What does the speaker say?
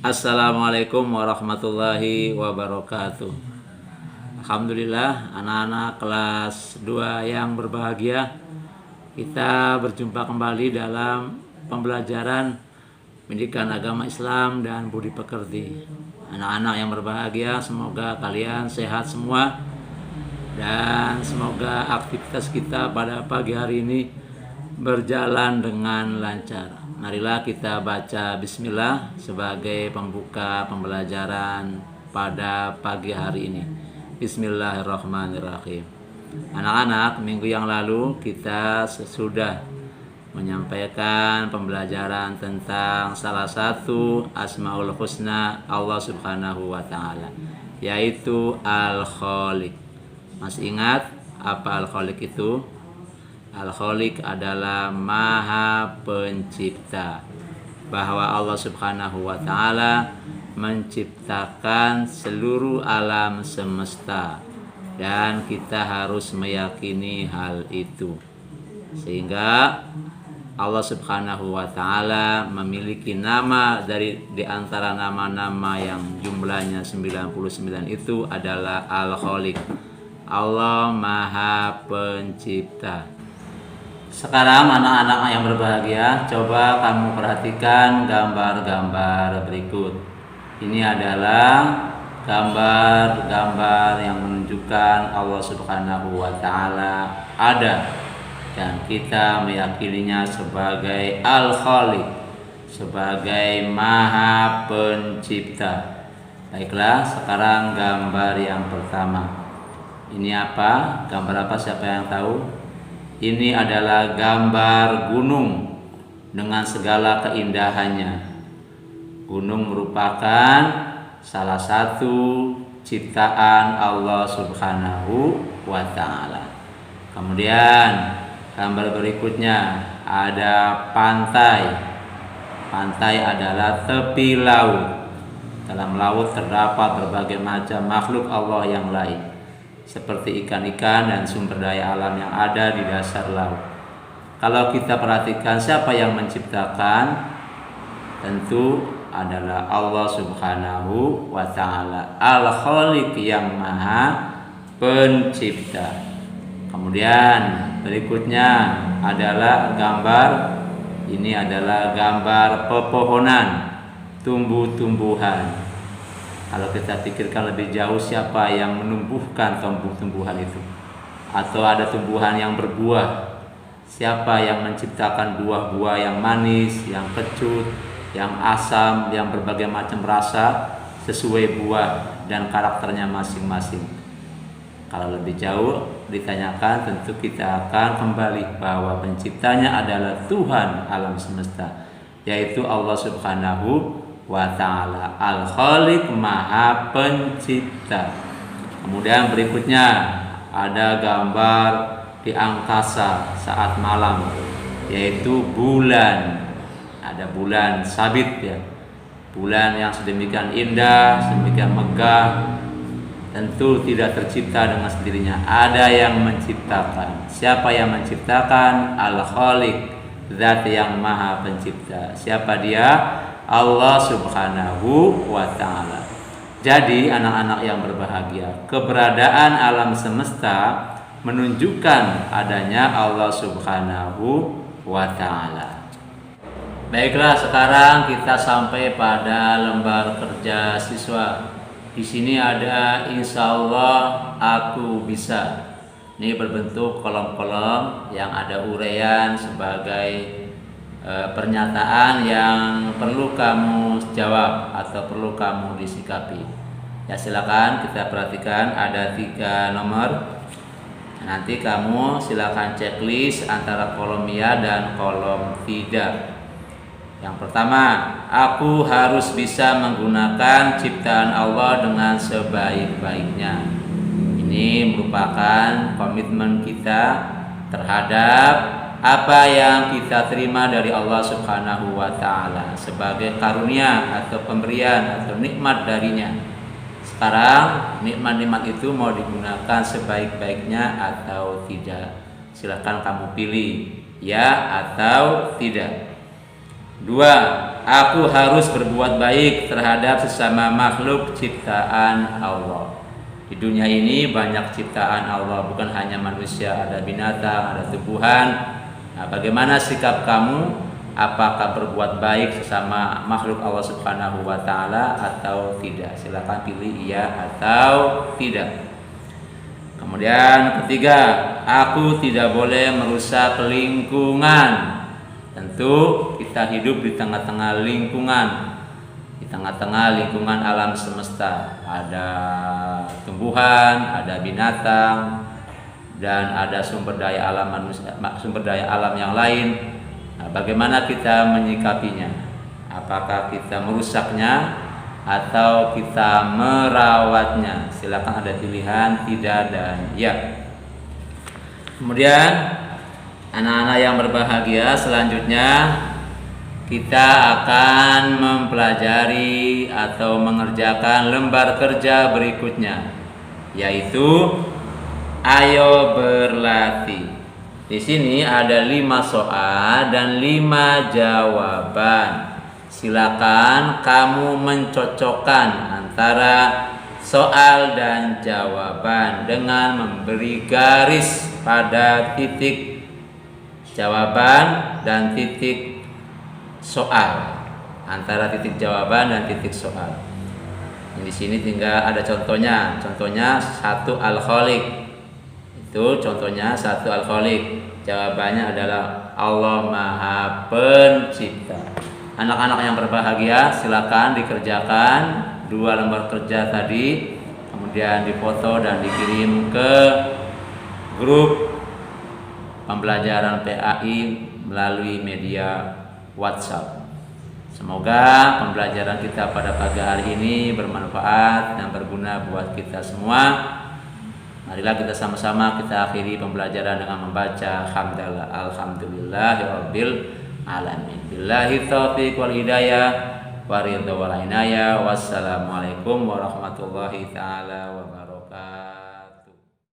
Assalamualaikum warahmatullahi wabarakatuh. Alhamdulillah, anak-anak kelas 2 yang berbahagia, kita berjumpa kembali dalam pembelajaran pendidikan agama Islam dan budi pekerti. Anak-anak yang berbahagia, semoga kalian sehat semua dan semoga aktivitas kita pada pagi hari ini berjalan dengan lancar. Marilah kita baca bismillah sebagai pembuka pembelajaran pada pagi hari ini. Bismillahirrahmanirrahim. Anak-anak, minggu yang lalu kita sudah menyampaikan pembelajaran tentang salah satu Asmaul Husna Allah Subhanahu wa Ta'ala, yaitu Al-Khaliq. Masih ingat apa Al-Khaliq itu? Al-Khaliq adalah Maha Pencipta, bahwa Allah Subhanahu wa Ta'ala menciptakan seluruh alam semesta dan kita harus meyakini hal itu. Sehingga Allah Subhanahu wa Ta'ala memiliki nama di antara nama-nama yang jumlahnya 99 itu adalah Al-Khaliq. Allah Maha Pencipta. Sekarang anak-anak yang berbahagia, coba kamu perhatikan gambar-gambar berikut. Ini adalah gambar-gambar yang menunjukkan Allah Subhanahu wa Ta'ala ada dan kita meyakininya sebagai Al-Khaliq, sebagai Maha Pencipta. Baiklah, sekarang gambar yang pertama. Ini apa? Gambar apa? Siapa yang tahu? Ini adalah gambar gunung dengan segala keindahannya. Gunung merupakan salah satu ciptaan Allah Subhanahu wa Ta'ala. Kemudian gambar berikutnya ada pantai. Pantai adalah tepi laut. Dalam laut terdapat berbagai macam makhluk Allah yang lain, seperti ikan-ikan dan sumber daya alam yang ada di dasar laut. Kalau kita perhatikan siapa yang menciptakan, tentu adalah Allah Subhanahu wa Ta'ala, Al-Khaliq yang Maha Pencipta. Kemudian berikutnya adalah ini adalah gambar pepohonan, tumbuh-tumbuhan. Kalau kita pikirkan lebih jauh, siapa yang menumbuhkan tumbuh-tumbuhan itu? Atau ada tumbuhan yang berbuah? Siapa yang menciptakan buah-buah yang manis, yang kecut, yang asam, yang berbagai macam rasa sesuai buah dan karakternya masing-masing? Kalau lebih jauh ditanyakan, tentu kita akan kembali bahwa penciptanya adalah Tuhan alam semesta, yaitu Allah Subhanahu wa Ta'ala, Al-Khaliq, Maha Pencipta. Kemudian berikutnya ada gambar di angkasa saat malam, yaitu bulan. Ada bulan sabit ya, bulan yang sedemikian indah, sedemikian megah, tentu tidak tercipta dengan sendirinya. Ada yang menciptakan. Siapa yang menciptakan? Al-Khaliq, Zat yang Maha Pencipta. Siapa dia? Allah Subhanahu wa Ta'ala. Jadi anak-anak yang berbahagia, keberadaan alam semesta menunjukkan adanya Allah Subhanahu wa Ta'ala. Baiklah, sekarang kita sampai pada lembar kerja siswa. Di sini ada insya Allah aku bisa. Ini berbentuk kolom-kolom yang ada uraian sebagai pernyataan yang perlu kamu jawab atau perlu kamu disikapi. Ya, silakan kita perhatikan ada 3 nomor. Nanti kamu silakan checklist antara kolom ya dan kolom tidak. Yang pertama, aku harus bisa menggunakan ciptaan Allah dengan sebaik-baiknya. Ini merupakan komitmen kita terhadap apa yang kita terima dari Allah Subhanahu wa Ta'ala sebagai karunia atau pemberian atau nikmat darinya. Sekarang nikmat-nikmat itu mau digunakan sebaik-baiknya atau tidak. Silakan kamu pilih ya atau tidak. Dua, aku harus berbuat baik terhadap sesama makhluk ciptaan Allah. Di dunia ini banyak ciptaan Allah, bukan hanya manusia, ada binatang, ada tumbuhan. Nah, bagaimana sikap kamu? Apakah berbuat baik sesama makhluk Allah Subhanahu wa taala atau tidak? Silakan pilih iya atau tidak. Kemudian ketiga, aku tidak boleh merusak lingkungan. Tentu kita hidup di tengah-tengah lingkungan, di tengah-tengah lingkungan alam semesta. Ada tumbuhan, ada binatang, dan ada sumber daya alam manusia, sumber daya alam yang lain. Nah, bagaimana kita menyikapinya? Apakah kita merusaknya atau kita merawatnya? Silakan, ada pilihan tidak dan ya. Kemudian anak-anak yang berbahagia, selanjutnya kita akan mempelajari atau mengerjakan lembar kerja berikutnya, yaitu ayo berlatih. Di sini ada 5 soal dan 5 jawaban. Silakan kamu mencocokkan antara soal dan jawaban dengan memberi garis pada titik jawaban dan titik soal, antara titik jawaban dan titik soal. Di sini tinggal ada contohnya. Contohnya satu al-Khaliq. Itu contohnya satu al-Khaliq. Jawabannya adalah Allah Maha Pencipta. Anak-anak yang berbahagia, silakan dikerjakan 2 lembar kerja tadi, kemudian difoto dan dikirim ke grup pembelajaran PAI melalui media WhatsApp. Semoga pembelajaran kita pada pagi hari ini bermanfaat dan berguna buat kita semua. Marilah kita sama-sama kita akhiri pembelajaran dengan membaca hamdalah alhamdulillahirabbil alamin. Billahi taufiq wal hidayah wa ridha wal inayah. Wassalamualaikum warahmatullahi taala wabarakatuh.